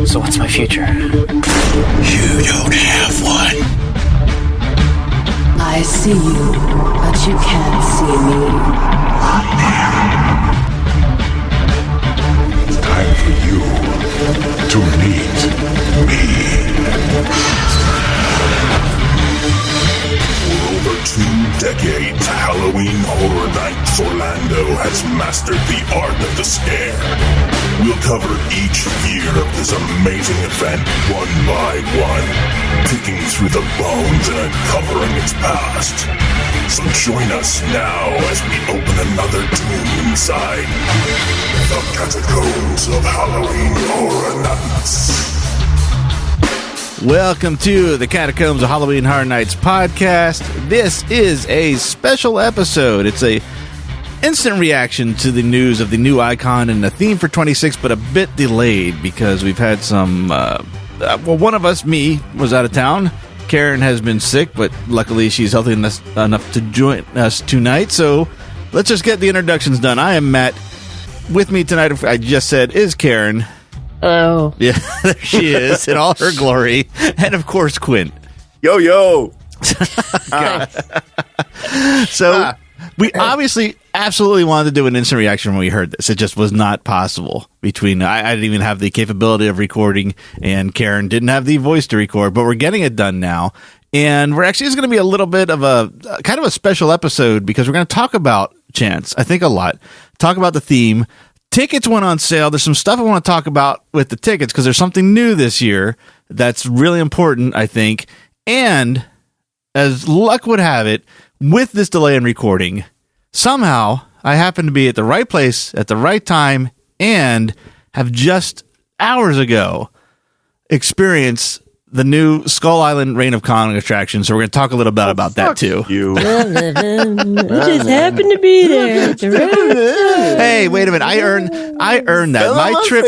So what's my future? You don't have one. I see you, but you can't see me. It's time for you to meet me. For over 2 decades, Halloween Horror Nights Orlando has mastered the art of the scare. We'll cover each year of this amazing event one by one, picking through the bones and uncovering its past. So join us now as we open another tomb inside the Catacombs of Halloween Horror Nights. Welcome to the Catacombs of Halloween Horror Nights podcast. This is a special episode. It's a instant reaction to the news of the new icon and the theme for 26, but a bit delayed because we've had some, one of us, me, was out of town. Karen has been sick, but luckily she's healthy enough to join us tonight. So let's just get the introductions done. I am Matt. With me tonight, I just said, is Karen. Hello. Yeah, there she is in all her glory. And of course, Quint. Yo, yo. We obviously absolutely wanted to do an instant reaction when we heard this. It just was not possible between, I didn't even have the capability of recording, and Karen didn't have the voice to record, but we're getting it done now. And it's going to be a little bit of a kind of a special episode because we're going to talk about Chance, I think a lot, talk about the theme. Tickets went on sale. There's some stuff I want to talk about with the tickets because there's something new this year that's really important, I think. And as luck would have it, with this delay in recording, somehow I happen to be at the right place at the right time and have just hours ago experienced the new Skull Island Reign of Kong attraction. So we're going to talk a little bit about that too. You. I just happened to be there. At the right Hey, wait a minute! I earned that. My trip.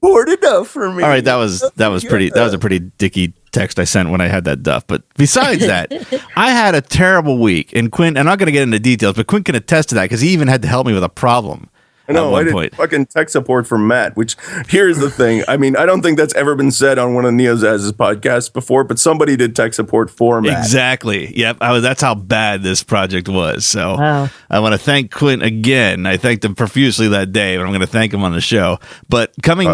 Poured enough for me. All right, that was pretty. That was a pretty dicky text I sent when I had that duff. But besides that, I had a terrible week. And Quint, I'm not going to get into details, but Quint can attest to that because he even had to help me with a problem. I know, I did fucking tech support from Matt, which here's the thing. I mean, I don't think that's ever been said on one of neozaz's podcasts before, but somebody did tech support for Matt. Exactly. Yep. That's how bad this project was. So Wow. I want to thank Quint again. I thanked him profusely that day, but I'm going to thank him on the show. But coming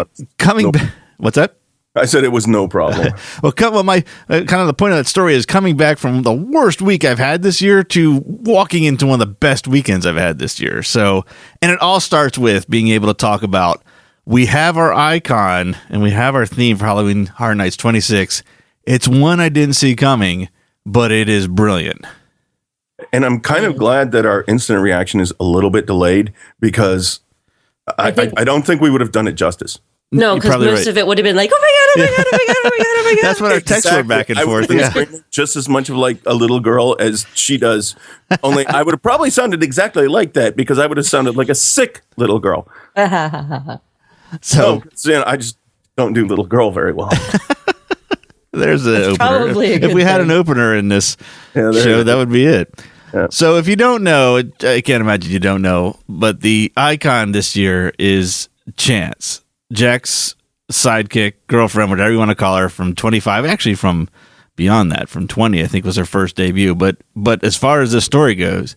back, what's that? I said it was no problem. Well, my kind of the point of that story is coming back from the worst week I've had this year to walking into one of the best weekends I've had this year. So, and it all starts with being able to talk about, we have our icon and we have our theme for Halloween Horror Nights 26. It's one I didn't see coming, but it is brilliant. And I'm kind of glad that our instant reaction is a little bit delayed because I don't think we would have done it justice. No, because most of it would have been like, oh my god, oh my god, oh my god, oh my god, oh my god. That's what our texts were back and forth. Yeah. Just as much of like a little girl as she does. Only I would have probably sounded exactly like that because I would have sounded like a sick little girl. So I just don't do little girl very well. There's an opener. If we had an opener in this show, that would be it. Yeah. So if you don't know, I can't imagine you don't know, but the icon this year is Chance. Jack's sidekick, girlfriend, whatever you want to call her, from 25, actually from beyond that, from 20, I think was her first debut. But as far as the story goes,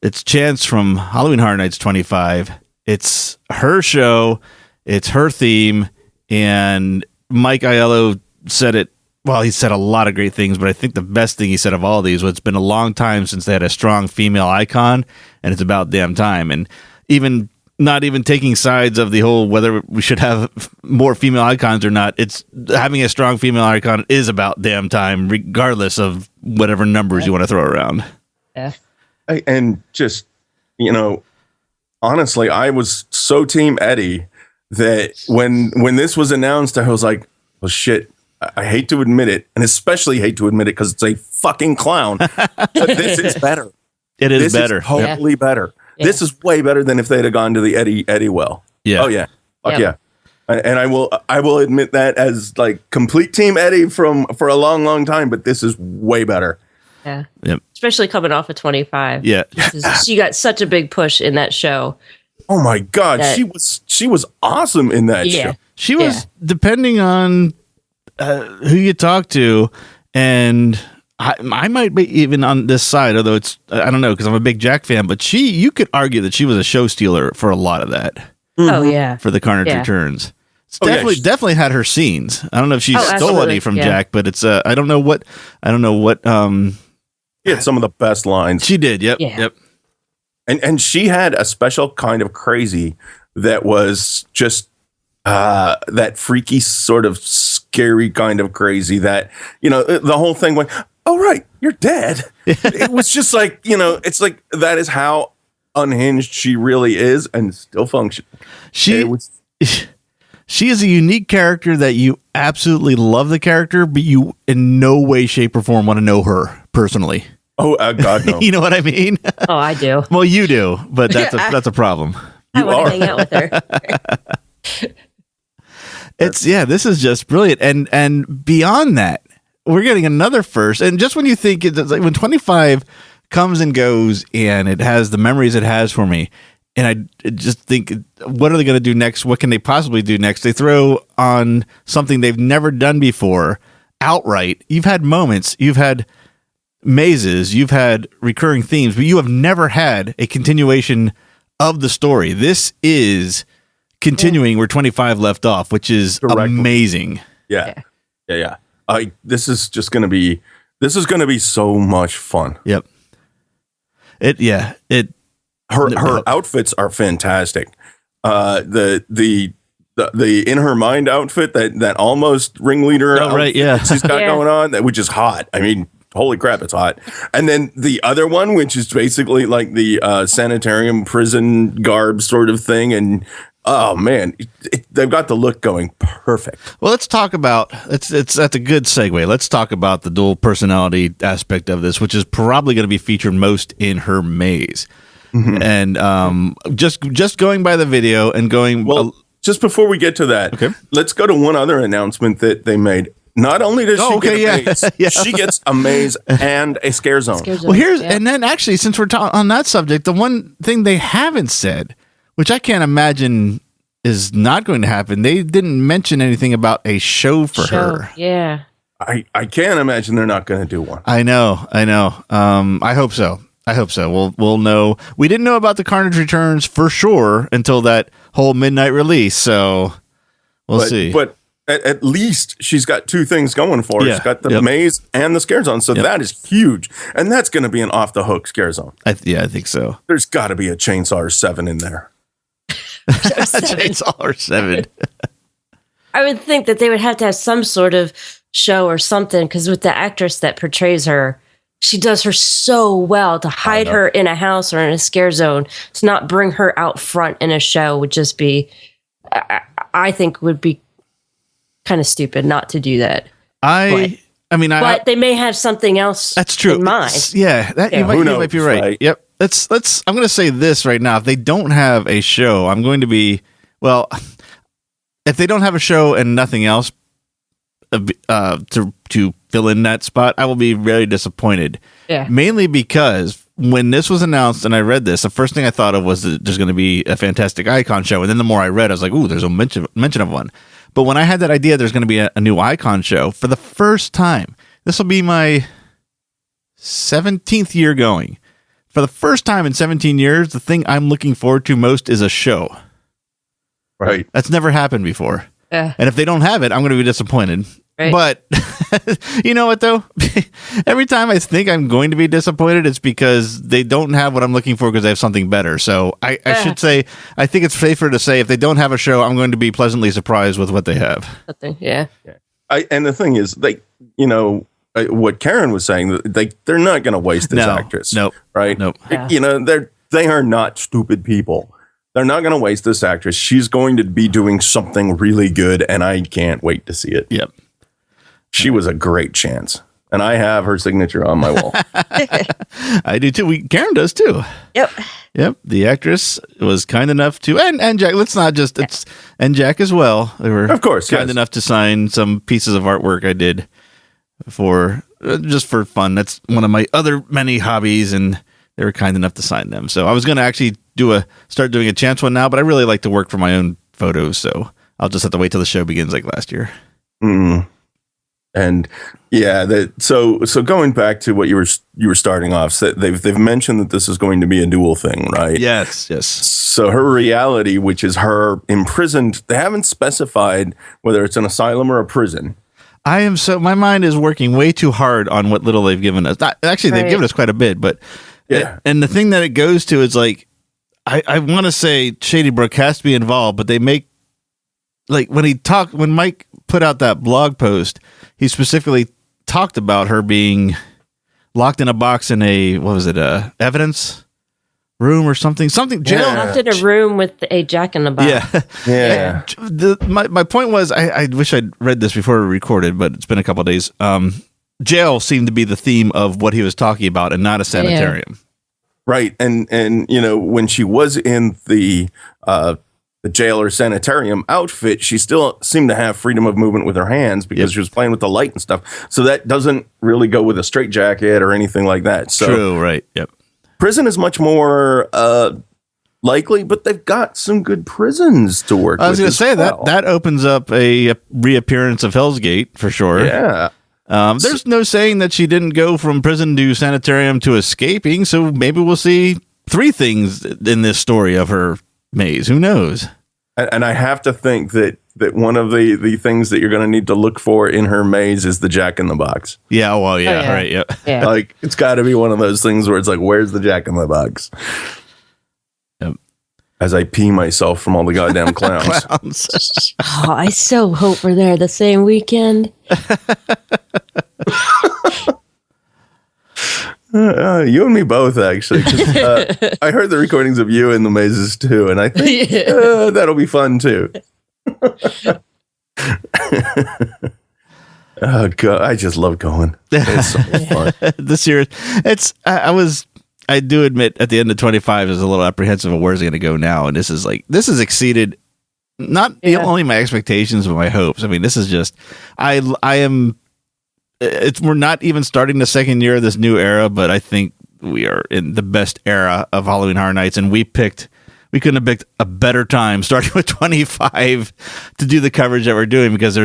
it's Chance from Halloween Horror Nights 25. It's her show, it's her theme, and Mike Aiello said it. Well, he said a lot of great things, but I think the best thing he said of all these was it's been a long time since they had a strong female icon, and it's about damn time. And even not even taking sides of the whole whether we should have more female icons or not, it's having a strong female icon is about damn time, regardless of whatever numbers you want to throw around. Yeah. And just, honestly, I was so Team Eddie that when this was announced, I was like, well, shit, I hate to admit it, and especially hate to admit it because it's a fucking clown. But this is better. It is better. Is totally better. Yeah. This is way better than if they'd have gone to the Eddie well. Yeah. Oh yeah. Fuck yeah. And I will admit that as like complete Team Eddie for a long time, but this is way better. Yeah. Yep. Especially coming off of 25. Yeah. She got such a big push in that show. Oh my God, she was awesome in that show. She was, depending on who you talk to, and I might be even on this side, although I don't know, because I'm a big Jack fan, but you could argue that she was a show stealer for a lot of that. Oh yeah, for the Carnage Returns. It's definitely had her scenes. I don't know if she stole any from Jack, but it's I don't know what She had some of the best lines. She did. Yep. And she had a special kind of crazy that was just that freaky sort of scary kind of crazy that, the whole thing went, oh, right, you're dead. It was just like, it's like that is how unhinged she really is and still functions. She is a unique character that you absolutely love the character, but you in no way, shape, or form want to know her personally. Oh, God, no. You know what I mean? Oh, I do. Well, you do, but that's a problem. I want to hang out with her. This is just brilliant. And beyond that, we're getting another first. And just when you think it's like when 25 comes and goes and it has the memories it has for me, and I just think, what are they going to do next? What can they possibly do next? They throw on something they've never done before outright. You've had moments, you've had mazes, you've had recurring themes, but you have never had a continuation of the story. This is continuing where 25 left off, which is amazing. Yeah. This is going to be so much fun. Yep. Her outfits are fantastic. The in her mind outfit, that almost ringleader she's got going on, which is hot. I mean, holy crap, it's hot. And then the other one, which is basically like the sanitarium prison garb sort of thing, and oh man, they've got the look going perfect. Well, let's talk about that's a good segue. Let's talk about the dual personality aspect of this, which is probably going to be featured most in her maze. Mm-hmm. And just going by the video and going just before we get to that, let's go to one other announcement that they made. Not only does she get a maze, she gets a maze and a scare zone. Well, and then actually, since we're on that subject, the one thing they haven't said, which I can't imagine is not going to happen, they didn't mention anything about a show for her. Yeah. I can't imagine they're not going to do one. I know. I hope so. We'll know. We didn't know about the Carnage Returns for sure until that whole midnight release. So we'll see. But at least she's got two things going for her. She's got the maze and the scare zone. So that is huge. And that's going to be an off the hook scare zone. I think so. There's got to be a Chainsaw 7 in there. Chainsaw 7. I would think that they would have to have some sort of show or something, because with the actress that portrays her, she does her so well. To hide her in a house or in a scare zone, to not bring her out front in a show would just be, I think would be kind of stupid not to do that. But they may have something else. That's true. In mind. You might be right. Yep. I'm going to say this right now. If they don't have a show, I'm going to be, if they don't have a show and nothing else to fill in that spot, I will be very disappointed. Yeah. Mainly because when this was announced and I read this, the first thing I thought of was that there's going to be a Fantastic Icon show. And then the more I read, I was like, ooh, there's a mention of one. But when I had that idea, there's going to be a new Icon show for the first time. This will be my 17th year going. For the first time in 17 years, the thing I'm looking forward to most is a show. Right. That's never happened before. And if they don't have it, I'm going to be disappointed. Right. But you know what, though? Every time I think I'm going to be disappointed, it's because they don't have what I'm looking for because they have something better. So I should say, I think it's safer to say if they don't have a show, I'm going to be pleasantly surprised with what they have. Yeah. And the thing is, what Karen was saying, they're not going to waste this actress. Nope. Right? Nope. Yeah. They are not stupid people. They're not going to waste this actress. She's going to be doing something really good, and I can't wait to see it. Yep. She was a great chance. And I have her signature on my wall. I do too. Karen does too. Yep. The actress was kind enough to, and Jack, let's not just, and Jack as well. They were, of course, kind enough to sign some pieces of artwork I did for, just for fun. That's one of my other many hobbies, and they were kind enough to sign them. So I was going to actually start doing a chance one now, but I really like to work for my own photos, so I'll just have to wait till the show begins like last year. Mm. And yeah, so going back to what you were starting off, so they've mentioned that this is going to be a dual thing, right? Yes. So her reality, which is her imprisoned, they haven't specified whether it's an asylum or a prison. My mind is working way too hard on what little they've given us. They've given us quite a bit, but yeah. And the thing that it goes to is like, I want to say Shady Brook has to be involved, but they make, like when Mike put out that blog post, he specifically talked about her being locked in a box in a evidence room or something jail. Locked in a room with a jack in the box. Yeah. My point was, I wish I'd read this before we recorded, but it's been a couple of days. Jail seemed to be the theme of what he was talking about, and not a sanitarium. Right, and when she was in the jail or sanitarium outfit, she still seemed to have freedom of movement with her hands because she was playing with the light and stuff. So that doesn't really go with a straitjacket or anything like that. So true, right? Yep. Prison is much more likely, but they've got some good prisons to work with. I was going to say that opens up a reappearance of Hell's Gate for sure. Yeah. There's no saying that she didn't go from prison to sanitarium to escaping, so maybe we'll see 3 things in this story of her maze. Who knows? And I have to think that one of the things that you're going to need to look for in her maze is the Jack in the Box. Yeah, well, yeah, right, yep. Yeah. Like, it's got to be one of those things where it's like, where's the Jack in the Box? Yep. As I pee myself from all the goddamn clowns. Oh, I so hope we're there the same weekend. You and me both, actually. 'Cause, I heard the recordings of you in the mazes too, and I think that'll be fun too. Oh god, I just love going. It's so much fun. This year, I do admit at the end of 25 is a little apprehensive of where's it going to go now, and this has exceeded not only my expectations but my hopes. I mean, this is just we're not even starting the second year of this new era, but I think we are in the best era of Halloween Horror Nights, and we couldn't have picked a better time starting with 25 to do the coverage that we're doing, because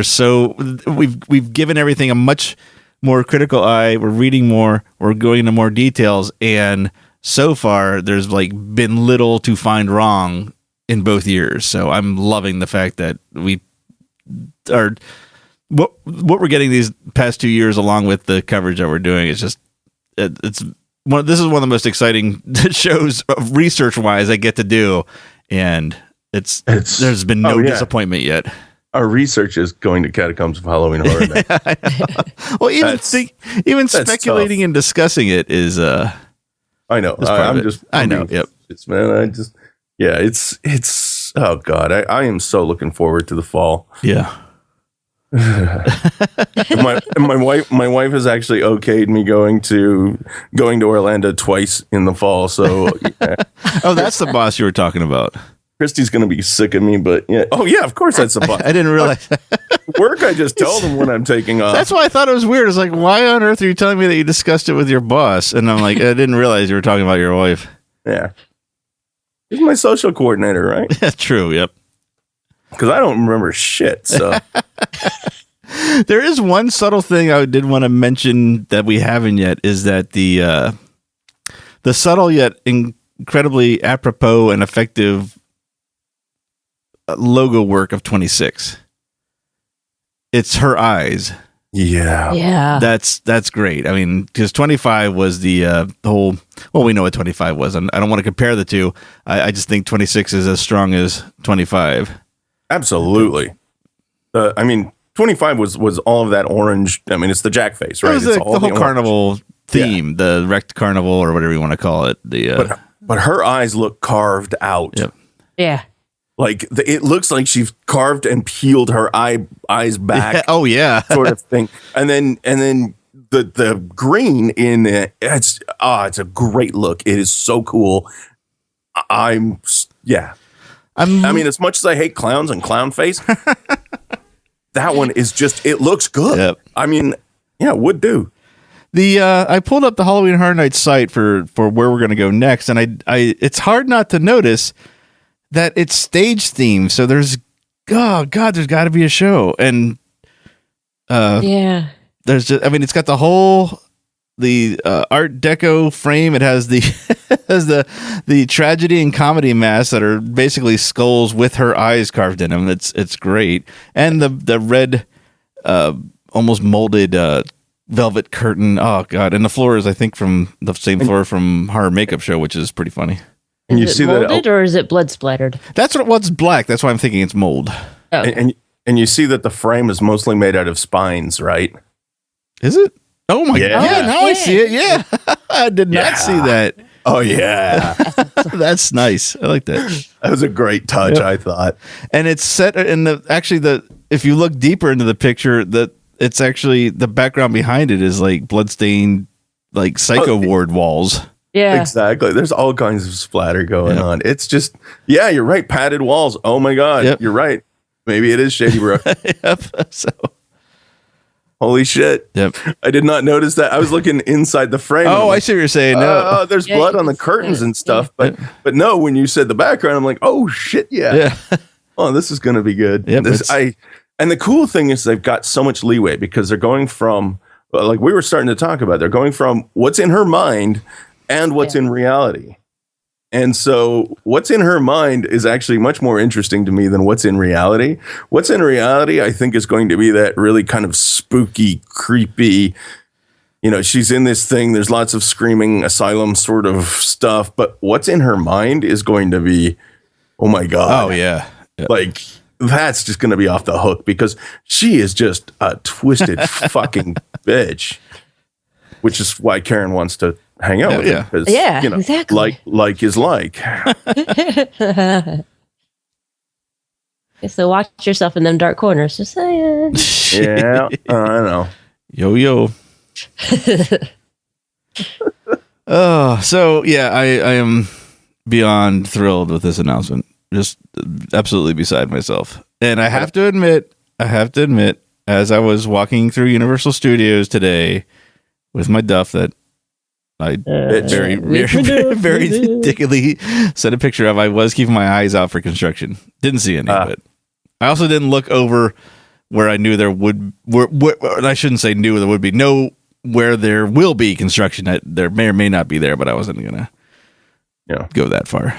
we've given everything a much more critical eye. We're reading more, we're going into more details, and so far there's been little to find wrong in both years. So I'm loving the fact that we are what we're getting these past 2 years, along with the coverage that we're doing. It's just this is one of the most exciting shows research wise I get to do, and there's been no disappointment yet. Our research is going to Catacombs of Halloween Horror Nights. Well, even speculating tough. And discussing it is. I know. I know. Yep. It's. Oh God, I am so looking forward to the fall. Yeah. my wife has actually okayed me going to Orlando twice in the fall. So. Yeah. Oh, that's the boss you were talking about. Christy's going to be sick of me, but yeah. Oh, yeah, of course that's the boss. I didn't realize. Work, I just tell them when I'm taking off. That's why I thought it was weird. It's like, why on earth are you telling me that you discussed it with your boss? And I'm like, I didn't realize you were talking about your wife. Yeah. He's my social coordinator, right? Yeah, true, yep. Because I don't remember shit, so. There is one subtle thing I did want to mention that we haven't yet, is that the subtle yet incredibly apropos and effective logo work of 26. It's her eyes. Yeah. That's great. I mean, because 25 was the whole. Well, we know what 25 was, and I don't want to compare the two. I just think 26 is as strong as 25. Absolutely. I mean, 25 was all of that orange. I mean, it's the Jack face, right? It was it's the whole carnival theme, the wrecked carnival, or whatever you want to call it. But her eyes look carved out. Yep. Yeah. Like it looks like she's carved and peeled her eyes back. Yeah. Oh yeah, sort of thing. And then the green in it. It's a great look. It is so cool. I mean, as much as I hate clowns and clown face, that one is just. It looks good. Yep. I mean, yeah, would do. I pulled up the Halloween Horror Nights site for where we're going to go next, and I it's hard not to notice that it's stage themed. So there's there's got to be a show, and there's just, I mean, it's got the whole Art Deco frame. It has the has the tragedy and comedy masks that are basically skulls with her eyes carved in them. It's great, and the red almost molded velvet curtain. Oh god! And the floor is, I think, from the same floor from Horror Makeup Show, which is pretty funny. Is you it see molded or is it blood splattered? That's what what's black. That's why I'm thinking it's mold. Oh. And you see that the frame is mostly made out of spines, right? Is it? Oh my Yeah. god! Yeah, now I see it. Yeah, I did not see that. Oh yeah, That's nice. I like that. that was a great touch. I thought. And it's set in if you look deeper into the picture, it's actually the background behind it is like bloodstained, like psycho ward walls. Yeah. Exactly. There's all kinds of splatter going on. It's just, yeah, you're right. Padded walls. Oh my God. Yep. You're right. Maybe it is Shady Brook. Yep. So, Holy shit. yep. I did not notice that. I was looking inside the frame. Oh, I see what you're saying. No. There's Yeah, blood you on the can see curtains it. and stuff. But no, when you said the background, I'm like, oh shit. Yeah. Yeah. Oh, this is going to be good. Yep, And the cool thing is they've got so much leeway because they're going from, like we were starting to talk about, they're going from what's in her mind and what's in reality. And so what's in her mind is actually much more interesting to me than what's in reality. What's in reality, I think, is going to be that really kind of spooky, creepy, she's in this thing. There's lots of screaming asylum sort of stuff. But what's in her mind is going to be, oh my God. Oh, yeah. Like, that's just going to be off the hook because she is just a twisted fucking bitch, which is why Karen wants to hang out with her. 'Cause, exactly. Like is like. So watch yourself in them dark corners. Just saying. Yeah, I know. Yo. Oh, so yeah, I am beyond thrilled with this announcement. Just absolutely beside myself. And I have to admit, as I was walking through Universal Studios today with my duff that I very dickily sent a picture of, I was keeping my eyes out for construction. Didn't see any of it. I also didn't look over where I knew there would, I shouldn't say knew there would be, know where there will be construction. There may or may not be there, but I wasn't going to go that far.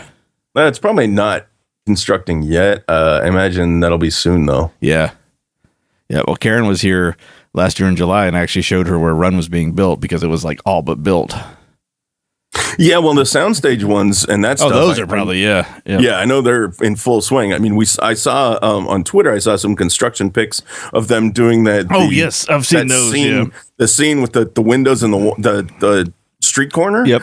It's probably not constructing yet. I imagine that'll be soon, though. Yeah. Well, Karen was here last year in July, and I actually showed her where Run was being built because it was like all but built. Yeah, well, the soundstage ones and that stuff. Oh, those are probably yeah. I know they're in full swing. I mean, I saw on Twitter, I saw some construction pics of them doing that. Yes, I've seen those. The scene with the windows and the street corner. Yep.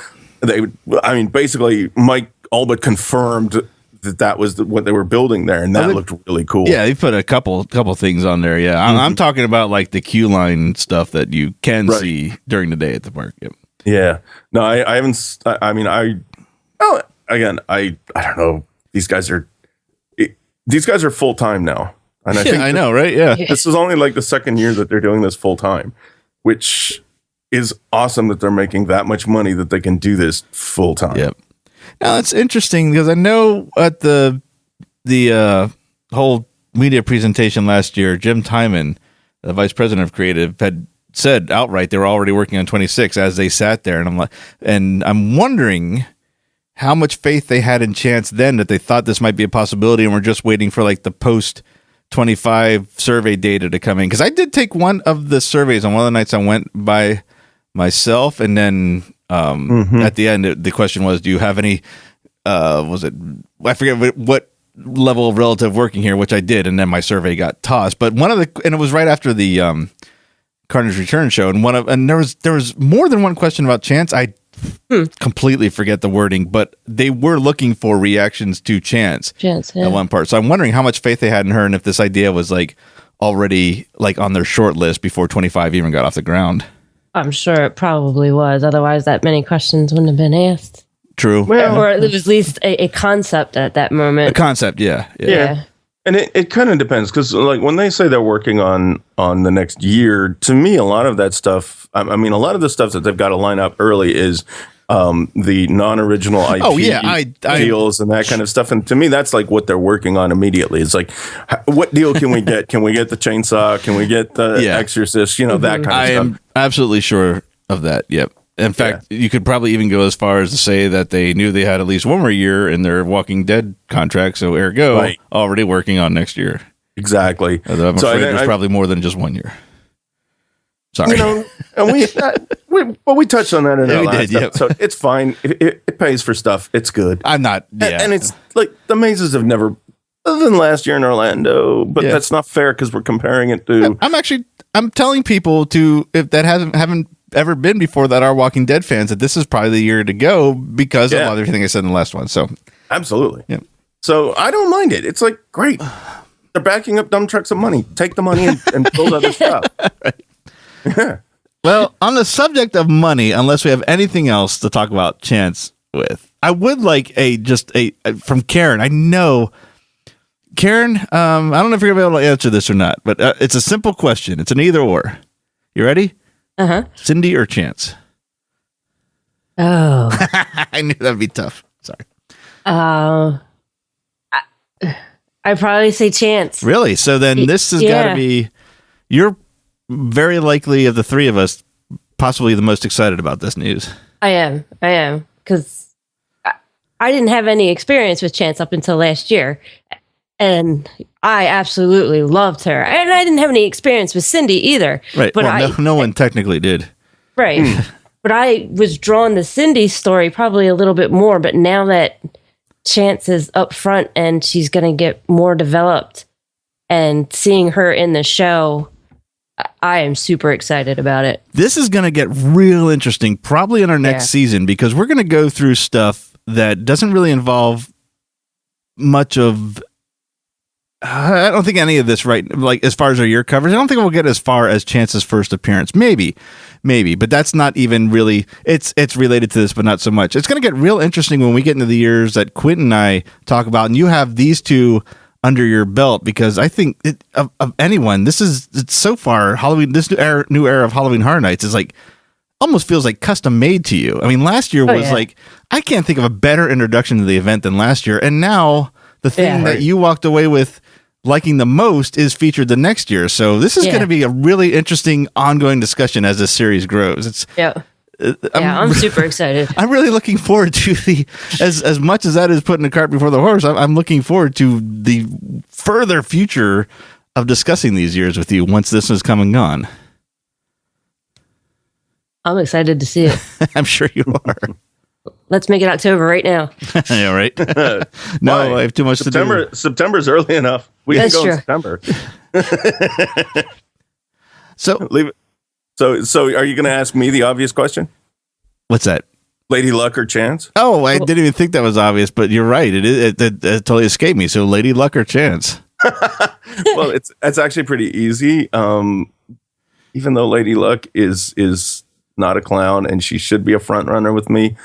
Basically, Mike all but confirmed that was what they were building there, and that looked really cool. Yeah, they put a couple things on there. Yeah, I'm talking about like the queue line stuff that you can see during the day at the park. Yep. Yeah. No, I haven't. Again, I don't know. These guys are full time now, and I think I know, right? Yeah. This is only like the second year that they're doing this full time, which is awesome that they're making that much money that they can do this full time. Yep. Now it's interesting because I know at the whole media presentation last year, Jim Timon, the vice president of creative, had said outright they were already working on 26 as they sat there, and I'm wondering how much faith they had in Chance then, that they thought this might be a possibility and we're just waiting for like the post 25 survey data to come in. Because I did take one of the surveys on one of the nights I went by myself, and then at the end the question was, do you have any I forget what level of relative working here, which I did, and then my survey got tossed. But and it was right after the Carnage Return show, and there was more than one question about Chance. I completely forget the wording, but they were looking for reactions to Chance at one part. So I'm wondering how much faith they had in her, and if this idea was like already like on their short list before 25 even got off the ground. I'm sure it probably was. Otherwise, that many questions wouldn't have been asked. True. Or it was at least a concept at that moment. A concept, yeah. And it kind of depends, because like when they say they're working on the next year, to me, a lot of that stuff I mean, a lot of the stuff that they've got to line up early is the non-original IP deals and that kind of stuff. And to me, that's like what they're working on immediately. It's like, what deal can we get? Can we get the Chainsaw? Can we get the Exorcist? You know, that kind of stuff. I am absolutely sure of that. Yep. In fact, you could probably even go as far as to say that they knew they had at least one more year in their Walking Dead contract. So ergo, already working on next year. Exactly. Although I'm afraid there's probably more than just 1 year. Sorry. You know, and we touched on that in our last episode. So it's fine. It pays for stuff. It's good. I'm not. Yeah. And it's like the mazes have never, other than last year in Orlando, but that's not fair because we're comparing it to. I'm telling people if that haven't ever been before that are Walking Dead fans that this is probably the year to go because of everything I said in the last one. So absolutely. Yeah. So I don't mind it. It's like great. They're backing up dump trucks of money. Take the money and build other stuff. Right. Yeah. Well, on the subject of money, unless we have anything else to talk about Chance with, I would like from Karen. I know Karen. I don't know if you're gonna be able to answer this or not, but it's a simple question. It's an either or. You ready? Cindy or Chance? Oh, I knew that'd be tough. Sorry. I'd probably say Chance. Really? So then this has got to be, you're very likely of the three of us, possibly the most excited about this news. I am. Because I didn't have any experience with Chance up until last year. And I absolutely loved her. And I didn't have any experience with Cindy either. Right. But no one technically did. Right. But I was drawn to Cindy's story probably a little bit more. But now that Chance is up front and she's going to get more developed, and seeing her in the show, I am super excited about it. This is going to get real interesting probably in our next season, because we're going to go through stuff that doesn't really involve much of, I don't think any of this, right? Like as far as our year covers, I don't think we'll get as far as Chance's first appearance. Maybe, but that's not even really, it's related to this, but not so much. It's going to get real interesting when we get into the years that Quint and I talk about, and you have these two under your belt, because I think of anyone, it's so far Halloween, this new era of Halloween Horror Nights is like, almost feels like custom made to you. I mean, last year was like, I can't think of a better introduction to the event than last year. And now the thing that you walked away with liking the most is featured the next year. So this is going to be a really interesting ongoing discussion as this series grows. I'm super excited. I'm really looking forward to as much as that is putting the cart before the horse. I'm looking forward to the further future of discussing these years with you once this is come and gone. I'm excited to see it. I'm sure you are. Let's make it October right now. Yeah, right. No, I have too much to do. September's early enough. We can go in September. So leave it. So are you going to ask me the obvious question? It's that? Lady Luck or Chance? Oh, I didn't even think that was obvious, but you're right. It totally escaped me. So Lady Luck or Chance? Well, it's actually pretty easy. Even though Lady Luck is not a clown and she should be a front runner with me,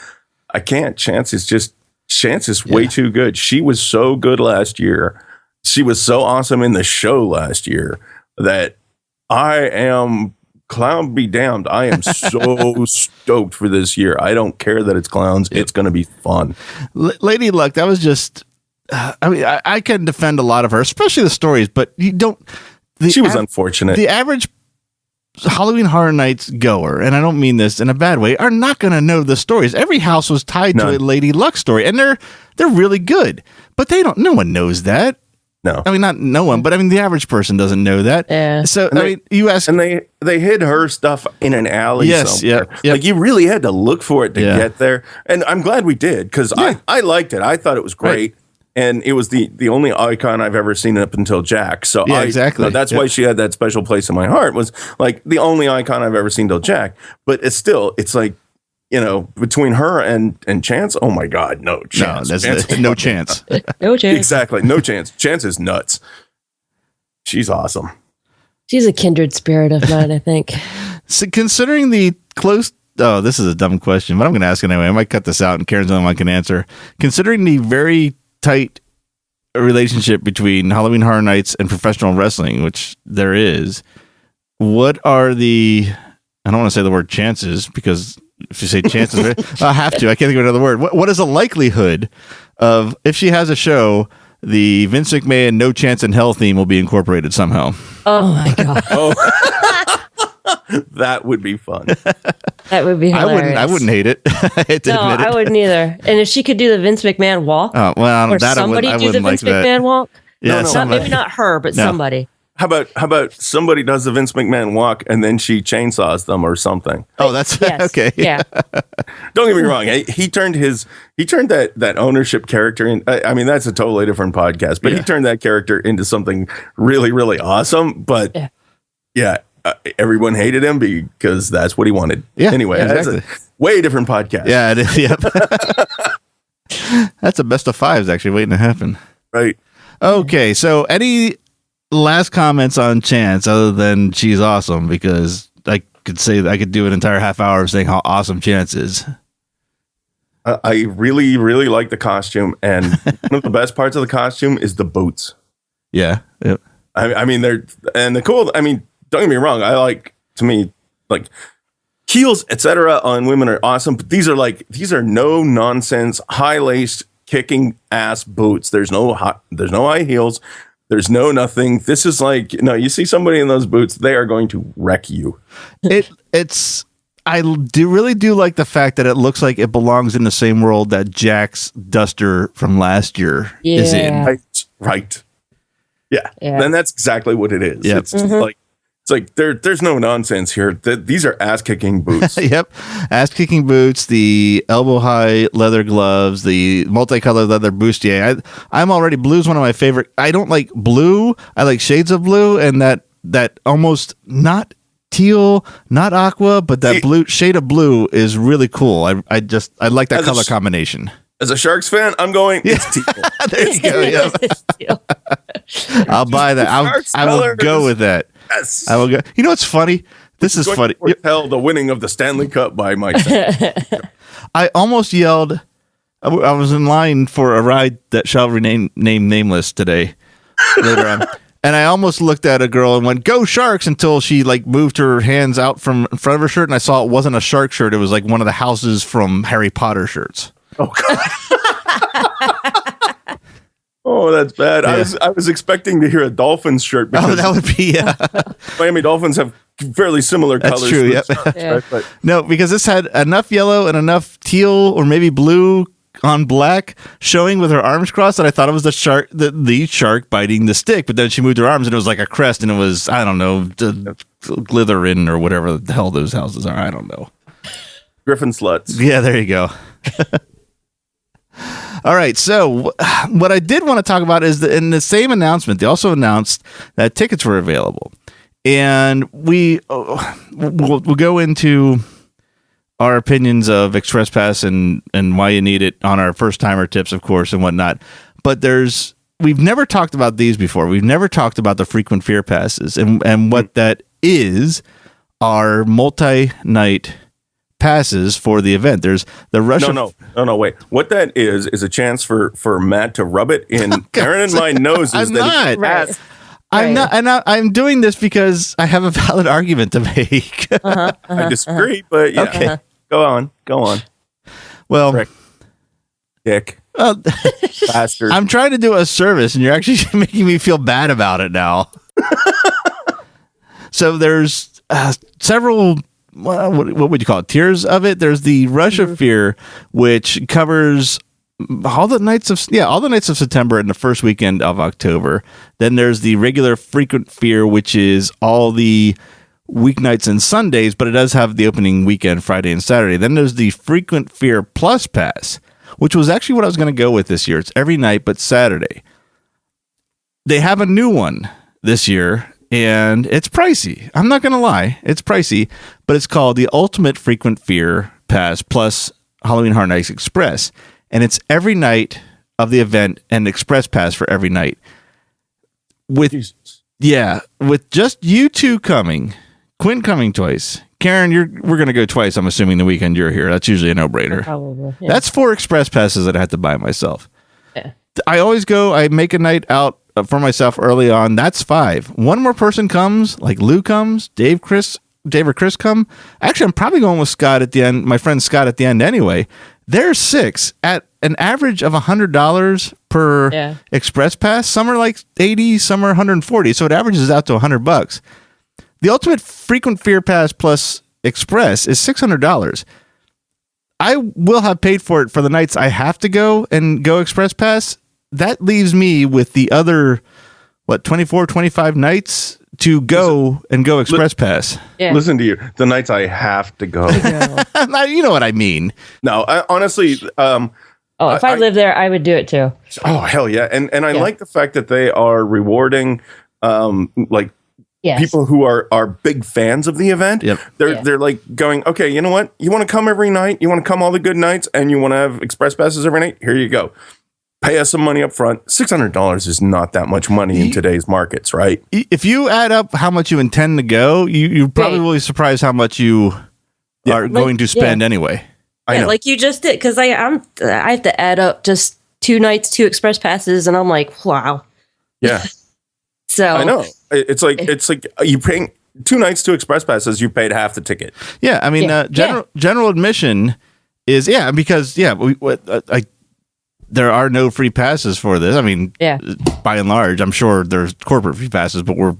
I can't. Chance is way too good. She was so good last year. She was so awesome in the show last year that I am, clown be damned, I am so stoked for this year. I don't care that it's clowns. It's going to be fun. Lady Luck, that was just, I mean, I can defend a lot of her, especially the stories, but you don't. She was unfortunate. The average Halloween Horror Nights goer, and I don't mean this in a bad way, are not going to know the stories. Every house was tied to a Lady Luck story, and they're really good, but no one knows that. No, I mean, not no one, but I mean, the average person doesn't know that. Yeah. So I mean, you ask, and they hid her stuff in an alley. Yes, somewhere. Yeah. Like you really had to look for it to get there, and I'm glad we did, because I liked it. I thought it was great. Right. And it was the only icon I've ever seen up until Jack. So exactly. That's why she had that special place in my heart, was like the only icon I've ever seen till Jack. But it's like, you know, between her and Chance, oh my God, no chance. No, that's no chance. No chance. Exactly. No chance. Chance is nuts. She's awesome. She's a kindred spirit of mine, I think. So considering the close, this is a dumb question, but I'm going to ask it anyway. I might cut this out and Karen's the only one can answer. Considering the very tight relationship between Halloween Horror Nights and professional wrestling, which there is, what are the I don't want to say the word chances because if you say chances, I have to. I can't think of another word. What is the likelihood of if she has a show, the Vince McMahon No Chance in Hell theme will be incorporated somehow? Oh my god, That would be fun. that would be hilarious. I wouldn't hate it. I hate to No, admit it. I wouldn't either. And if she could do the Vince McMahon walk, Oh, well, or that somebody I do the wouldn't like Vince McMahon walk. Yeah, No, Not, maybe not her, but No. somebody. How about somebody does the Vince McMahon walk and then she chainsaws them or something? Oh, that's Yes. okay. Yeah. Don't get me wrong. He turned that ownership character in. I mean, that's a totally different podcast, but he turned that character into something really, really awesome. But yeah, everyone hated him because that's what he wanted. Yeah, Anyway, exactly. that's a way different podcast. Yeah, it is. Yep. That's a best of fives actually waiting to happen. Right. Okay, so any last comments on Chance other than she's awesome? Because I could do an entire half hour of saying how awesome Chance is. I really, really like the costume, and one of the best parts of the costume is the boots. Yeah. Yep. I mean, they're and the cool. I mean, don't get me wrong. To me, heels, etc. on women are awesome, but these are no nonsense, high laced, kicking ass boots. There's no high heels. There's no nothing. This is you see somebody in those boots, they are going to wreck you. I really do like the fact that it looks like it belongs in the same world that Jack's duster from last year is in. Right. Yeah. Yeah. Then that's exactly what it is. Yep. It's like there's no nonsense here. These are ass kicking boots. Yep. Ass kicking boots, the elbow high leather gloves, the multicolored leather bustier. I'm already blue's one of my favorite. I don't like blue. I like shades of blue and that almost not teal, not aqua, but that blue shade of blue is really cool. I like that color combination. As a Sharks fan, I'm going, it's teal. There you go. Yep. I'll buy that. I will go with that. Yes. I will go. You know what's funny? This is funny. Tell the winning of the Stanley Cup by myself. I almost yelled. I was in line for a ride that shall remain nameless today later on. And I almost looked at a girl and went, "Go Sharks!" until she moved her hands out from in front of her shirt, and I saw it wasn't a shark shirt. It was like one of the houses from Harry Potter shirts. Oh, God. Oh, that's bad. Yeah. I was expecting to hear a Dolphins shirt. Oh, that would be Miami Dolphins have fairly similar colors. That's true. Yep. Sharks, right? But no, because this had enough yellow and enough teal or maybe blue on black showing with her arms crossed that I thought it was the shark biting the stick, but then she moved her arms and it was like a crest and it was, I don't know, Glytherin or whatever the hell those houses are. I don't know. Griffin sluts. Yeah, there you go. All right, so what I did want to talk about is that in the same announcement, they also announced that tickets were available. And we'll go into our opinions of Express Pass and why you need it on our first timer tips, of course, and whatnot. But we've never talked about these before. We've never talked about the frequent fear passes and what that is are multi-night passes for the event. There's the rush. No, wait. What that is a chance for Matt to rub it in Aaron and my noses. I'm not. I'm doing this because I have a valid argument to make. I disagree, but yeah. Okay. Go on. Well, Frick. Dick. Bastard. I'm trying to do a service, and you're actually making me feel bad about it now. So there's several. What would you call it? Tiers of it. There's the Rush of Fear, which covers all the nights of September and the first weekend of October. Then there's the regular Frequent Fear, which is all the weeknights and Sundays, but it does have the opening weekend, Friday and Saturday. Then there's the Frequent Fear Plus Pass, which was actually what I was going to go with this year. It's every night but Saturday. They have a new one this year. And it's pricey. I'm not going to lie. It's pricey, but it's called the Ultimate Frequent Fear Pass plus Halloween Horror Nights Express. And it's every night of the event and Express Pass for every night. With just you two coming, Quinn coming twice. Karen, we're going to go twice, I'm assuming, the weekend you're here. That's usually a no-brainer. Probably. Yeah. That's 4 Express Passes that I have to buy myself. Yeah. I always go, I make a night out for myself early on. That's 5. One more person comes, like Lou comes, Dave, Chris, Dave or Chris come. Actually, I'm probably going with Scott at the end. My friend Scott at the end anyway. There's 6 at an average of $100 per express pass. Some are like 80, some are 140. So it averages out to $100. The ultimate frequent fear pass plus express is $600. I will have paid for it for the nights I have to go and go express pass. That leaves me with the other, 24, 25 nights to go and go express pass. Yeah. Listen to you. The nights I have to go. You know what I mean. No, honestly, if I lived there, I would do it too. Oh, hell yeah. And I like the fact that they are rewarding people who are big fans of the event. Yep. They're like going, okay, you know what? You want to come every night? You want to come all the good nights and you want to have express passes every night? Here you go. Pay us some money up front. $600 is not that much money in today's markets, right? If you add up how much you intend to go, you probably will be surprised how much you are going to spend anyway. I know. Like you just did, because I have to add up just 2 nights, 2 express passes, and I'm like, wow. Yeah. So I know. It's like you paying 2 nights, 2 express passes, you paid half the ticket. Yeah, I mean, general admission is because there are no free passes for this. I mean, by and large, I'm sure there's corporate free passes, but we're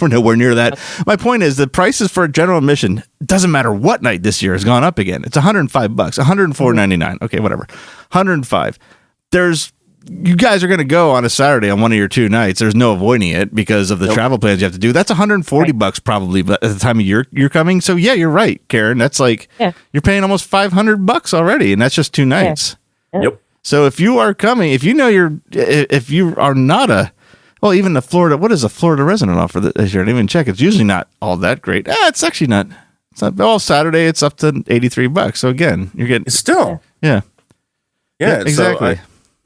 nowhere near that. My point is the prices for general admission, doesn't matter what night this year, has gone up again. It's $105, $104.99. Okay, whatever. $105. You guys are going to go on a Saturday on one of your 2 nights. There's no avoiding it because of the travel plans you have to do. That's $140 probably at the time of you're coming. So yeah, you're right, Karen. That's like you're paying almost $500 already, and that's just 2 nights. Yep. So if you are coming, if you are not even the Florida, what is a Florida resident offer this year? I didn't even check. It's usually not all that great. It's actually not. It's not all Saturday. It's up to $83. So again, you're getting still. Yeah, So exactly.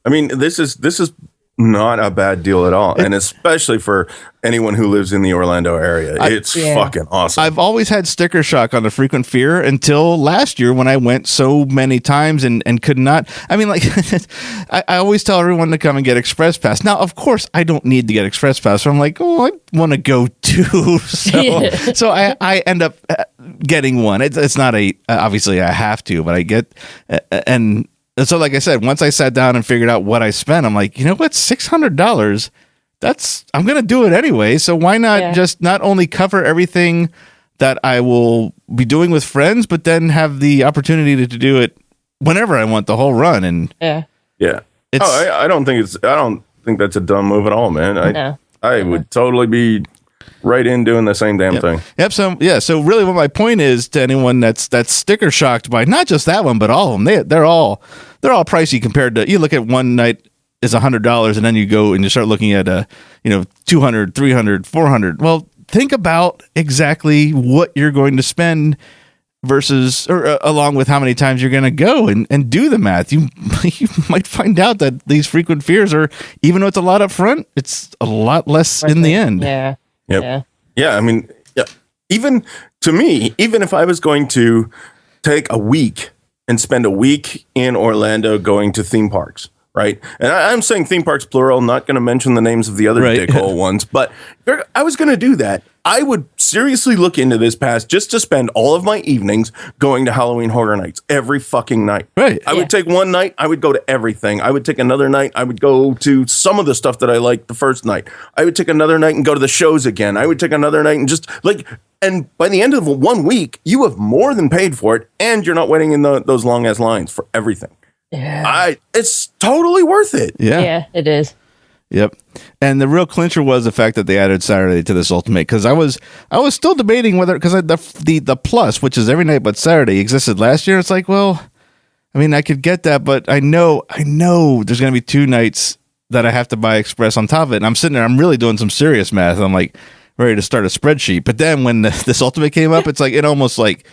I mean, this is not a bad deal at all, and especially for anyone who lives in the Orlando area. It's fucking awesome. I've always had sticker shock on the frequent fear until last year when I went so many times and could not. I mean, like, I always tell everyone to come and get express pass. Now, of course, I don't need to get express pass. So I'm like, I want to go too. So I end up getting one. It's not obviously I have to, but I get and so, like I said, once I sat down and figured out what I spent, I'm like, you know what, $600. I'm going to do it anyway. So why not just not only cover everything that I will be doing with friends, but then have the opportunity to do it whenever I want the whole run. And I don't think that's a dumb move at all, man. I would totally be right in doing the same damn thing. Yep. So really, what my point is to anyone that's sticker shocked by not just that one, but all of them, they're all pricey compared to. You look at one night is $100, and then you go and you start looking at $200, $300, $400. Well, think about exactly what you're going to spend versus or along with how many times you're going to go and do the math. You might find out that these frequent fears are, even though it's a lot up front, it's a lot less in the end. Yeah. Yep. Yeah. I mean, even to me, even if I was going to take a week and spend a week in Orlando going to theme parks, right? And I'm saying theme parks plural, not going to mention the names of the other dickhole ones, but I was going to do that. I would seriously look into this pass just to spend all of my evenings going to Halloween Horror Nights every fucking night. Right. I would take one night, I would go to everything. I would take another night, I would go to some of the stuff that I liked the first night. I would take another night and go to the shows again. I would take another night and just and by the end of 1 week, you have more than paid for it, and you're not waiting in those long ass lines for everything. Yeah. It's totally worth it. Yeah, it is. Yep. And the real clincher was the fact that they added Saturday to this ultimate, because I was still debating whether, because the plus, which is every night but Saturday, existed last year. It's like, well, I mean, I could get that, but I know there's going to be 2 nights that I have to buy express on top of it. And I'm sitting there, I'm really doing some serious math. I'm like ready to start a spreadsheet. But then when this ultimate came up, it's like, it almost like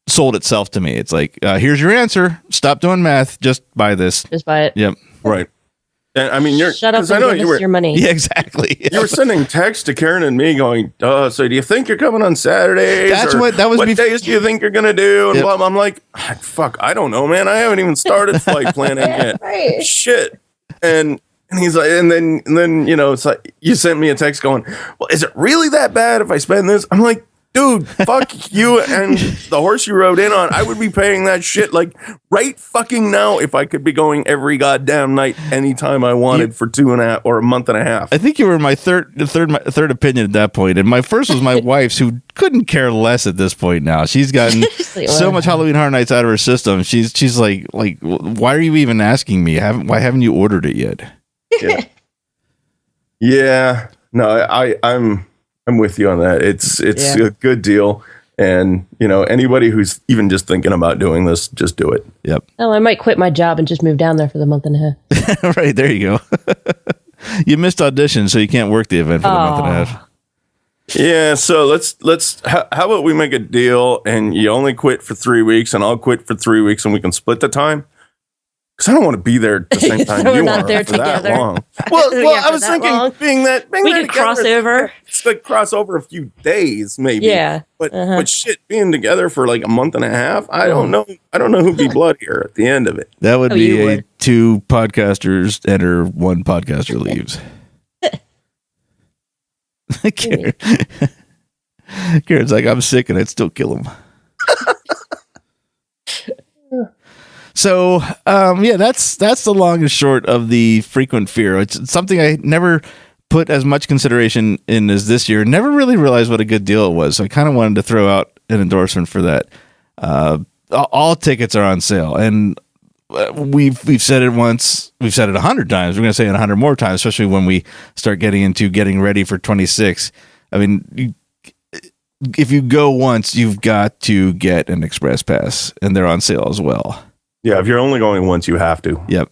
sold itself to me. It's like, here's your answer. Stop doing math. Just buy this. Just buy it. Yep. Right. And I mean, shut up and give us your money. Yeah, exactly. You were sending texts to Karen and me going, so do you think you're coming on Saturdays? What days do you think you're going to do? And blah, blah. I'm like, fuck, I don't know, man. I haven't even started flight planning yet. Right. Shit. And he's like, and then, it's like, you sent me a text going, well, is it really that bad if I spend this? I'm like, dude, fuck you and the horse you rode in on. I would be paying that shit like right fucking now if I could be going every goddamn night anytime I wanted for 2.5 or a month and a half. I think you were my third opinion at that point, and my first was my wife's, who couldn't care less at this point. Now she's gotten so much Halloween Horror Nights out of her system. She's like, why are you even asking me? Why haven't you ordered it yet? Yeah. Yeah. No, I'm with you on that. It's a good deal. And, you know, anybody who's even just thinking about doing this, just do it. Yep. Oh, I might quit my job and just move down there for the month and a half. Right, there you go. You missed audition, so you can't work the event for the month and a half. Yeah, so how about we make a deal and you only quit for 3 weeks and I'll quit for 3 weeks and we can split the time? Because I don't want to be there at the same time So you we're not are there for that together. long. Well, Yeah, I was thinking long. being We could cross over. It's like cross over a few days, maybe. Yeah. But shit, being together for like a month and a half, I don't know. I don't know who'd be blood here at the end of it. That would you be would. 2 podcasters enter, 1 podcaster leaves. Karen's like, I'm sick and I'd still kill him. So, that's the long and short of the frequent fear. It's something I never put as much consideration in as this year. Never really realized what a good deal it was. So I kind of wanted to throw out an endorsement for that. All tickets are on sale, and we've said it once. We've said it 100 times. We're going to say it 100 more times, especially when we start getting ready for 26. I mean, if you go once, you've got to get an express pass, and they're on sale as well. Yeah, if you're only going once, you have to. Yep.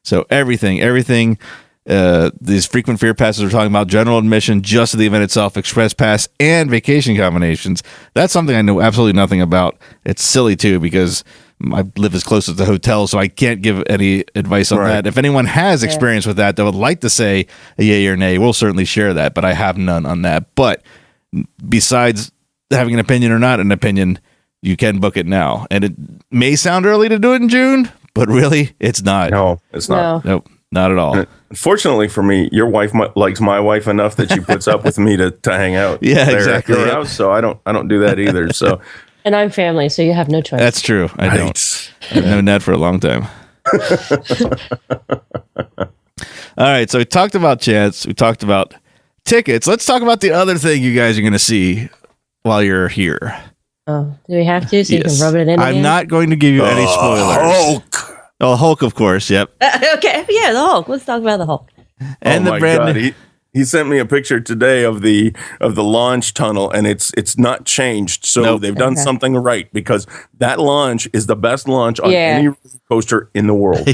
So everything, these frequent fear passes we're talking about, general admission, just to the event itself, express pass, and vacation combinations. That's something I know absolutely nothing about. It's silly too, because I live as close as the hotel, so I can't give any advice on that. If anyone has experience with that would like to say a yay or nay, we'll certainly share that, but I have none on that. But besides having an opinion or not an opinion, you can book it now. And it may sound early to do it in June, but really, it's not. No, it's not. Nope, not at all. Unfortunately for me, your wife likes my wife enough that she puts up with me to hang out. Yeah, there exactly. At your house, so I don't do that either. So, And I'm family, so you have no choice. That's true. I don't. I've known that for a long time. All right, so we talked about chance. We talked about tickets. Let's talk about the other thing you guys are going to see while you're here. Oh, do we have to? So you can rub it in I'm again? not going to give you any spoilers. Hulk. Oh, Hulk, of course. Yep. Okay, yeah, the Hulk. Let's talk about the Hulk. And the brand. God. He sent me a picture today of the launch tunnel, and it's not changed. So they've done something right, because that launch is the best launch on any roller coaster in the world.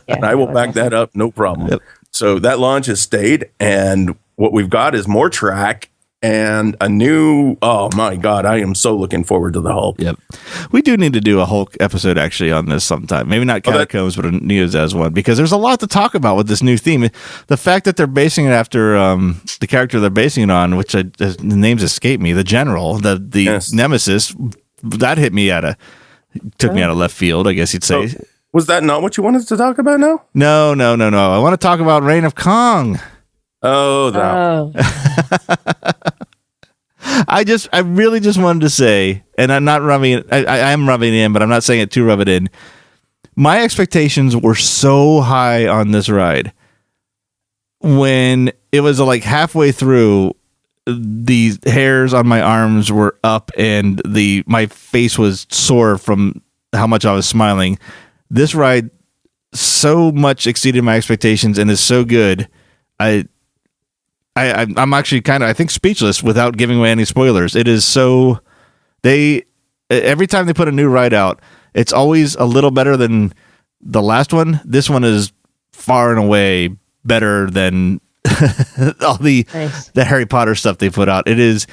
And I will back that up, no problem. Yep. So that launch has stayed, and what we've got is more track and a new. Oh my God, I am so looking forward to the Hulk. Yep, we do need to do a Hulk episode actually on this sometime. Maybe not Catacombs, but a neozaz one, because there's a lot to talk about with this new theme. The fact that they're basing it after the character they're basing it on, which the names escape me, the General, the Nemesis, that hit me took me out of left field, I guess you'd say. So, was that not what you wanted to talk about now? No. I want to talk about Reign of Kong. Oh, no. I really just wanted to say, and I'm not rubbing it. I am rubbing it in, but I'm not saying it to rub it in. My expectations were so high on this ride. When it was like halfway through, the hairs on my arms were up, and my face was sore from how much I was smiling. This ride so much exceeded my expectations and is so good. I'm actually kind of, I think, speechless without giving away any spoilers. It is so, every time they put a new ride out, it's always a little better than the last one. This one is far and away better than all the Harry Potter stuff they put out. It's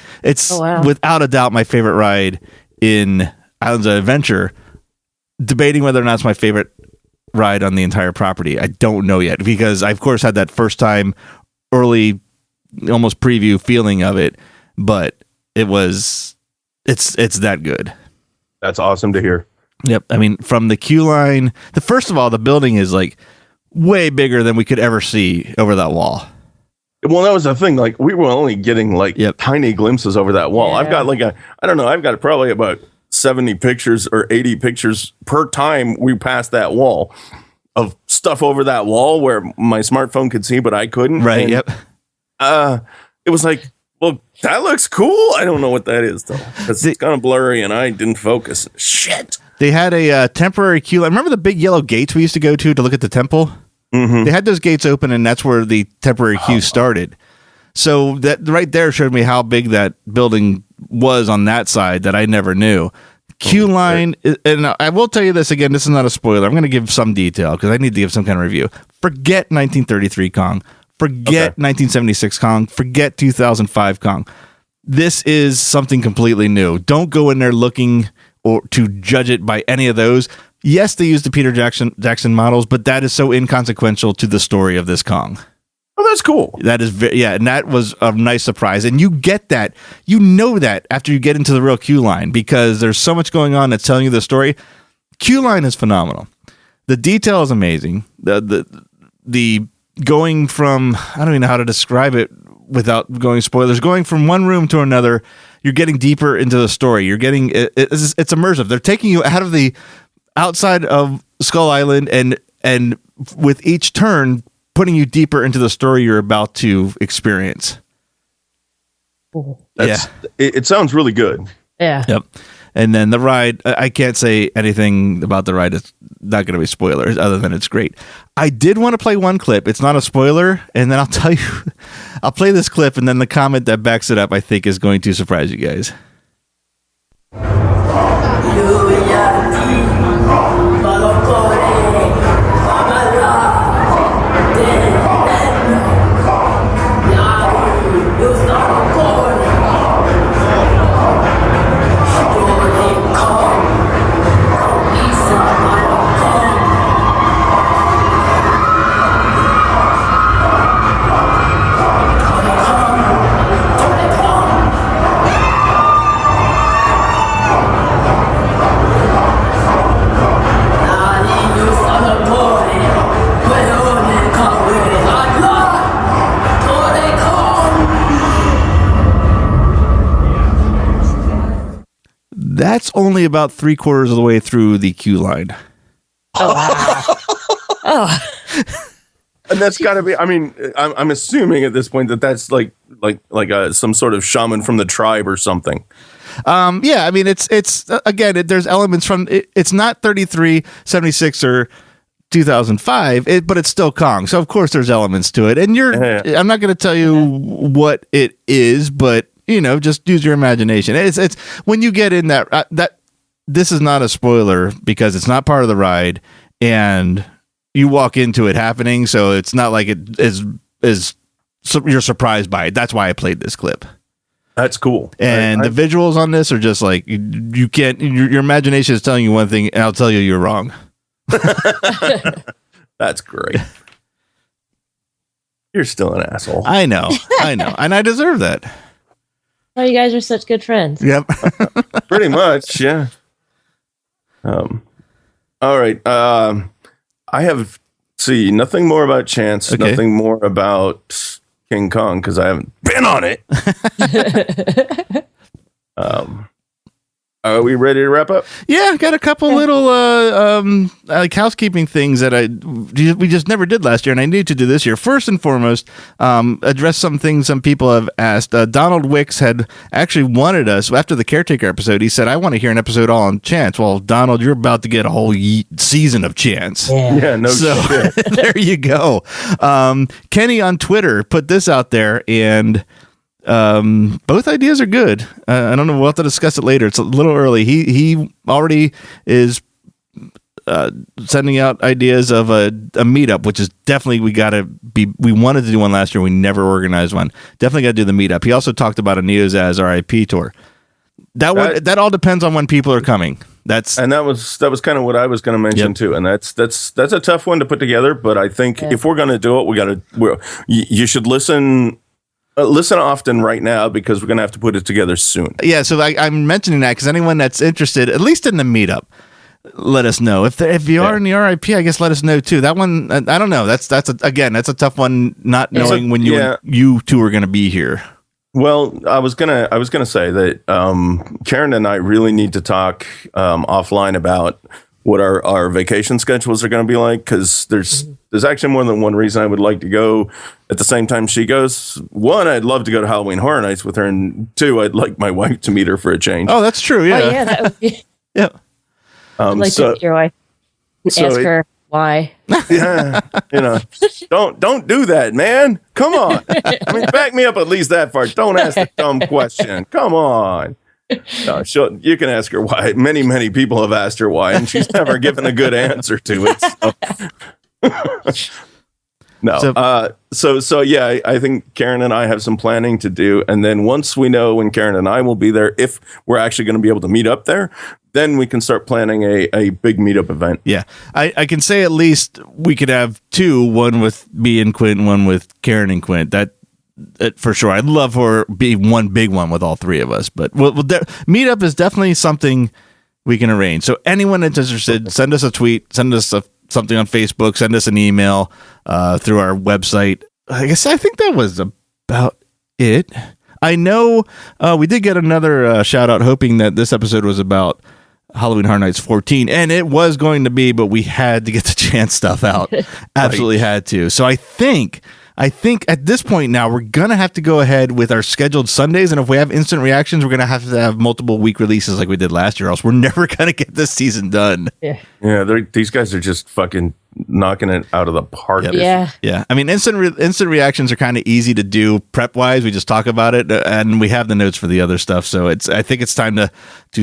without a doubt my favorite ride in Islands of Adventure. Debating whether or not it's my favorite ride on the entire property, I don't know yet, because I of course had that first time early, almost preview feeling of it, but it's that good. That's awesome to hear. Yep. I mean, from the queue line, first of all, the building is like way bigger than we could ever see over that wall. Well, that was the thing. Like, we were only getting like tiny glimpses over that wall. I've got I don't know, I've got probably about 70 pictures or 80 pictures per time we passed that wall of stuff over that wall where my smartphone could see, but I couldn't. Right. And, it was like, well, that looks cool. I don't know what that is though, because it's kind of blurry and I didn't focus. Shit. They had a temporary queue. I remember the big yellow gates we used to go to look at the temple. Mm-hmm. They had those gates open, and that's where the temporary queue started. So that right there showed me how big that building was on that side that I never knew. Queue line, and I will tell you this again. This is not a spoiler. I'm going to give some detail because I need to give some kind of review. Forget 1933 Kong. Forget 1976 Kong. Forget 2005 Kong. This is something completely new. Don't go in there looking or to judge it by any of those. Yes, they used the Peter Jackson models, but that is so inconsequential to the story of this Kong. Oh, that's cool. That is and that was a nice surprise. And you get that, you know that after you get into the real queue line because there's so much going on that's telling you the story. Queue line is phenomenal. The detail is amazing. The going from, I don't even know how to describe it without going spoilers, going from one room to another, you're getting deeper into the story. You're getting, it's immersive. They're taking you out of the outside of Skull Island and with each turn, putting you deeper into the story you're about to experience. It sounds really good. Yeah. Yep. And then the ride, I can't say anything about the ride. It's not going to be spoilers other than it's great. I did want to play one clip. It's not a spoiler. And then I'll tell you, I'll play this clip. And then the comment that backs it up, I think, is going to surprise you guys. That's only about 3/4 of the way through the queue line. Oh, wow. And that's got to be. I mean, I'm assuming at this point that that's like some sort of shaman from the tribe or something. Yeah, I mean, it's again, there's elements from it's not 33, 76 or 2005, but it's still Kong. So of course there's elements to it, and I'm not going to tell you what it is, but just use your imagination. It's when you get in that this is not a spoiler because it's not part of the ride, and you walk into it happening, so it's not like it is you're surprised by it. That's why I played this clip. That's cool. And the visuals on this are just like you can't. Your imagination is telling you one thing, and I'll tell you you're wrong. That's great. You're still an asshole. I know, and I deserve that. Oh, you guys are such good friends. Yep. Pretty much, yeah. All right. I have nothing more about Chance, nothing more about King Kong because I haven't been on it. Are we ready to wrap up? Yeah, got a couple little like housekeeping things that we just never did last year, and I need to do this year. First and foremost, address some things some people have asked. Donald Wicks had actually wanted us after the Caretaker episode. He said, "I want to hear an episode all on Chance." Well, Donald, you're about to get a whole season of Chance. Yeah, no shit. There you go. Kenny on Twitter put this out there, and both ideas are good. I don't know. We'll have to discuss it later. It's a little early. He already is sending out ideas of a meetup, which is definitely we wanted to do one last year. We never organized one. Definitely got to do the meetup. He also talked about a neozaz RIP tour. That all depends on when people are coming. That was kind of what I was going to mention too. And that's a tough one to put together. But I think if we're going to do it, you should listen. Listen often right now because we're going to have to put it together soon. Yeah, so I'm mentioning that because anyone that's interested, at least in the meetup, let us know. If you are in the RIP, I guess let us know too. That one, I don't know. That's a tough one. Not knowing when you two are going to be here. Well, I was gonna say that Karen and I really need to talk offline about what our vacation schedules are going to be like, because there's actually more than one reason I would like to go at the same time she goes. One, I'd love to go to Halloween Horror Nights with her, and two, I'd like my wife to meet her for a change. Oh, that's true. Yeah, Oh, yeah, that would be. yeah. I'd like to meet your wife and ask her why. Yeah, don't do that, man. Come on. I mean, back me up at least that far. Don't ask the dumb question. Come on. No, you can ask her why. Many people have asked her why, and she's never given a good answer to it. So yeah, I think Karen and I have some planning to do, and then once we know when Karen and I will be there, if we're actually going to be able to meet up there, then we can start planning a big meetup event. Yeah, I can say at least we could have two, one with me and Quint, and one with Karen and Quint. That for sure. I'd love for be one big one with all three of us, but meetup is definitely something we can arrange. So anyone that's interested, send us a tweet, send us something on Facebook, send us an email through our website. I think that was about it. I know we did get another shout out hoping that this episode was about Halloween Horror Nights 14, and it was going to be, but we had to get the chance stuff out. Absolutely had to. So I think at this point now we're gonna have to go ahead with our scheduled Sundays, and if we have instant reactions, we're gonna have to have multiple week releases like we did last year, or else we're never gonna get this season done. Yeah, these guys are just fucking knocking it out of the park. Yep. Yeah. I mean, instant reactions are kind of easy to do prep wise. We just talk about it, and we have the notes for the other stuff. So I think it's time to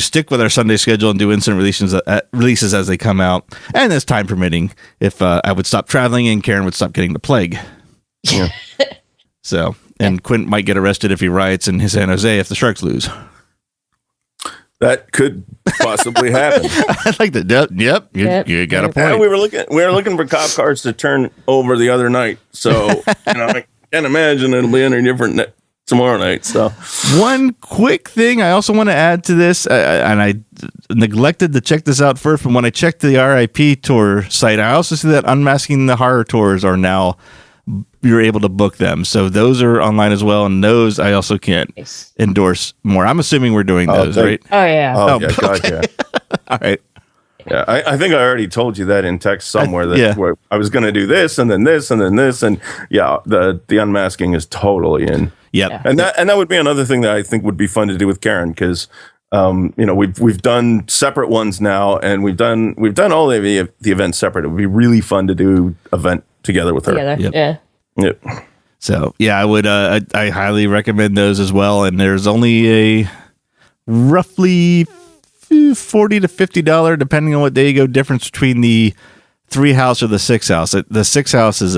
stick with our Sunday schedule and do instant releases as they come out, and as time permitting. If I would stop traveling and Karen would stop getting the plague. Yeah. So, and Quint might get arrested if he riots in San Jose if the Sharks lose. That could possibly happen. I like that. Yep. You got a point. And we were looking for cop cars to turn over the other night. So, I can't imagine it'll be any different tomorrow night. So, one quick thing I also want to add to this, and I neglected to check this out first, but when I checked the RIP tour site, I also see that Unmasking the Horror tours are now, you're able to book them. So those are online as well, and those I also can't endorse more. I'm assuming we're doing those, right? Oh, yeah. Oh, yeah. God, yeah. All right. Yeah, I think I already told you that in text somewhere where I was going to do this and then this and then this, and yeah, the unmasking is totally in. Yep. And that would be another thing that I think would be fun to do with Karen, because we've done separate ones now, and we've done all of the events separate. It would be really fun to do event together with her. Yep. Yeah. Yep. So yeah, I would I highly recommend those as well. And there's only a roughly $40 to $50, depending on what day you go, difference between the 3 house or the 6 house. The 6 house is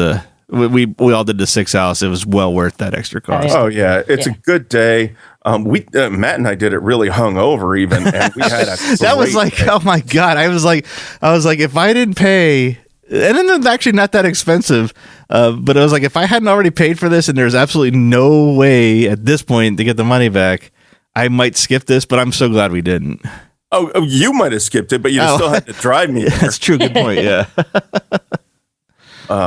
we all did the 6 house. It was well worth that extra cost. Oh yeah, it's a good day. Matt and I did it really hungover even, and we had that was like day. Oh my god! I was like, if I didn't pay. And then it's actually not that expensive, but I was like, if I hadn't already paid for this and there's absolutely no way at this point to get the money back, I might skip this, but I'm so glad we didn't. Oh, you might have skipped it, but you still had to drive me. That's true. Good point. Yeah.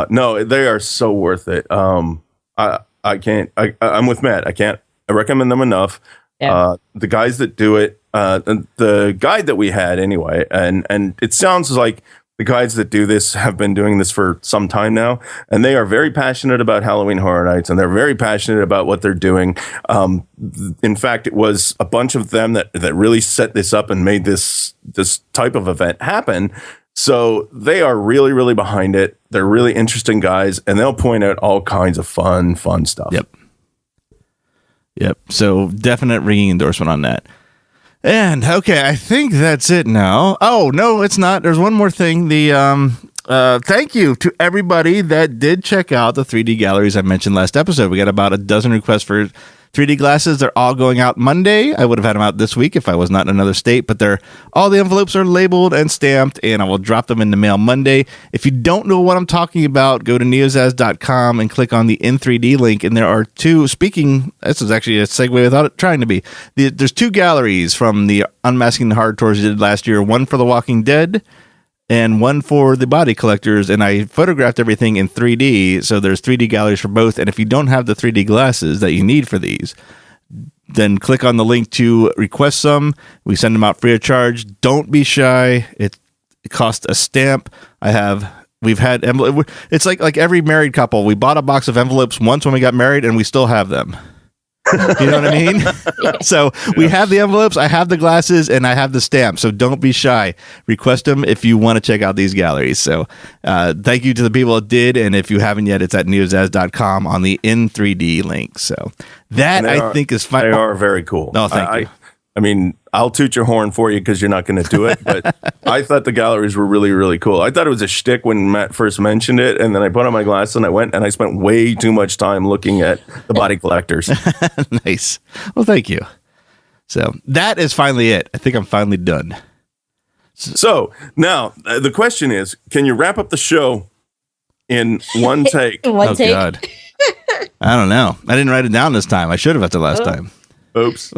No, they are so worth it. I can't. I'm with Matt. I recommend them enough. Yeah. The guys that do it, the guide that we had anyway, and it sounds like the guides that do this have been doing this for some time now, and they are very passionate about Halloween Horror Nights, and they're very passionate about what they're doing. In fact, it was a bunch of them that really set this up and made this type of event happen. So they are really, really behind it. They're really interesting guys, and they'll point out all kinds of fun stuff. Yep. So definite ringing endorsement on that. And okay, I think that's it now. Oh no, it's not. There's one more thing. Thank you to everybody that did check out the 3D galleries I mentioned last episode. We got about a dozen requests for 3D glasses, they're all going out Monday. I would have had them out this week if I was not in another state, but all the envelopes are labeled and stamped, and I will drop them in the mail Monday. If you don't know what I'm talking about, go to neozaz.com and click on the In3D link, and there are two, this is actually a segue without it trying to be. There's two galleries from the Unmasking the Horror tours we did last year, one for The Walking Dead and one for the body collectors, and I photographed everything in 3D, so there's 3D galleries for both. And if you don't have the 3D glasses that you need for these, then click on the link to request some. We send them out free of charge. Don't be shy. It costs a stamp. We've had envelopes. It's like every married couple. We bought a box of envelopes once when we got married, and we still have them. You know what I mean? So we have the envelopes, I have the glasses, and I have the stamp. So don't be shy. Request them if you want to check out these galleries. So thank you to the people that did. And if you haven't yet, it's at neozaz.com on the In3D link. So that I think is fun. They are very cool. No, thank you. I mean, I'll toot your horn for you because you're not going to do it, but I thought the galleries were really, really cool. I thought it was a shtick when Matt first mentioned it, and then I put on my glasses and I went and I spent way too much time looking at the body collectors. Nice. Well, thank you. So that is finally it. I think I'm finally done. So now the question is, can you wrap up the show in one take? One take? God. I don't know. I didn't write it down this time. I should have after last time. Oops.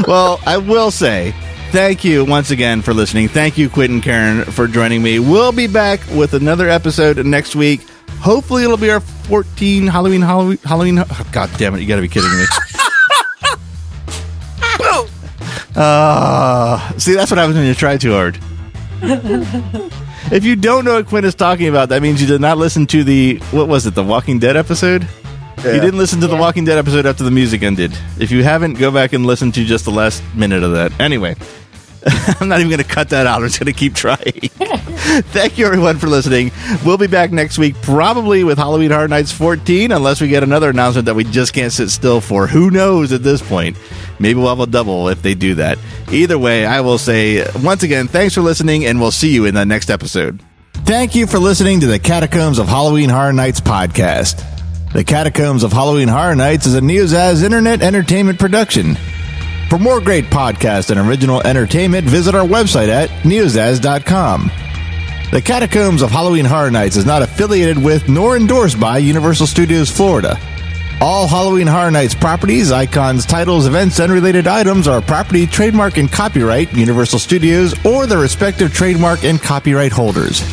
Well, I will say thank you once again for listening. Thank you, Quentin Karen, for joining me. We'll be back with another episode next week. Hopefully, it'll be our 14 Halloween. Oh, God damn it! You got to be kidding me. See, that's what happens when you try too hard. If you don't know what Quinn is talking about, that means you did not listen to the Walking Dead episode? Yeah. You didn't listen to the Walking Dead episode after the music ended. If you haven't, go back and listen to just the last minute of that. Anyway, I'm not even going to cut that out. I'm just going to keep trying. Thank you, everyone, for listening. We'll be back next week, probably with Halloween Horror Nights 14, unless we get another announcement that we just can't sit still for. Who knows at this point? Maybe we'll have a double if they do that. Either way, I will say, once again, thanks for listening, and we'll see you in the next episode. Thank you for listening to the Catacombs of Halloween Horror Nights podcast. The Catacombs of Halloween Horror Nights is a neozaz internet entertainment production. For more great podcasts and original entertainment, visit our website at neozaz.com. The Catacombs of Halloween Horror Nights is not affiliated with nor endorsed by Universal Studios Florida. All Halloween Horror Nights properties, icons, titles, events, and related items are property, trademark, and copyright Universal Studios or their respective trademark and copyright holders.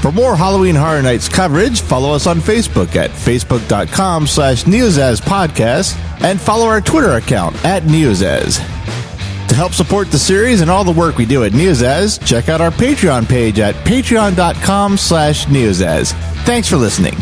For more Halloween Horror Nights coverage, follow us on Facebook at facebook.com/neozaz podcast and follow our Twitter account at neozaz. To help support the series and all the work we do at Neozaz, check out our Patreon page at patreon.com/neozaz. Thanks for listening.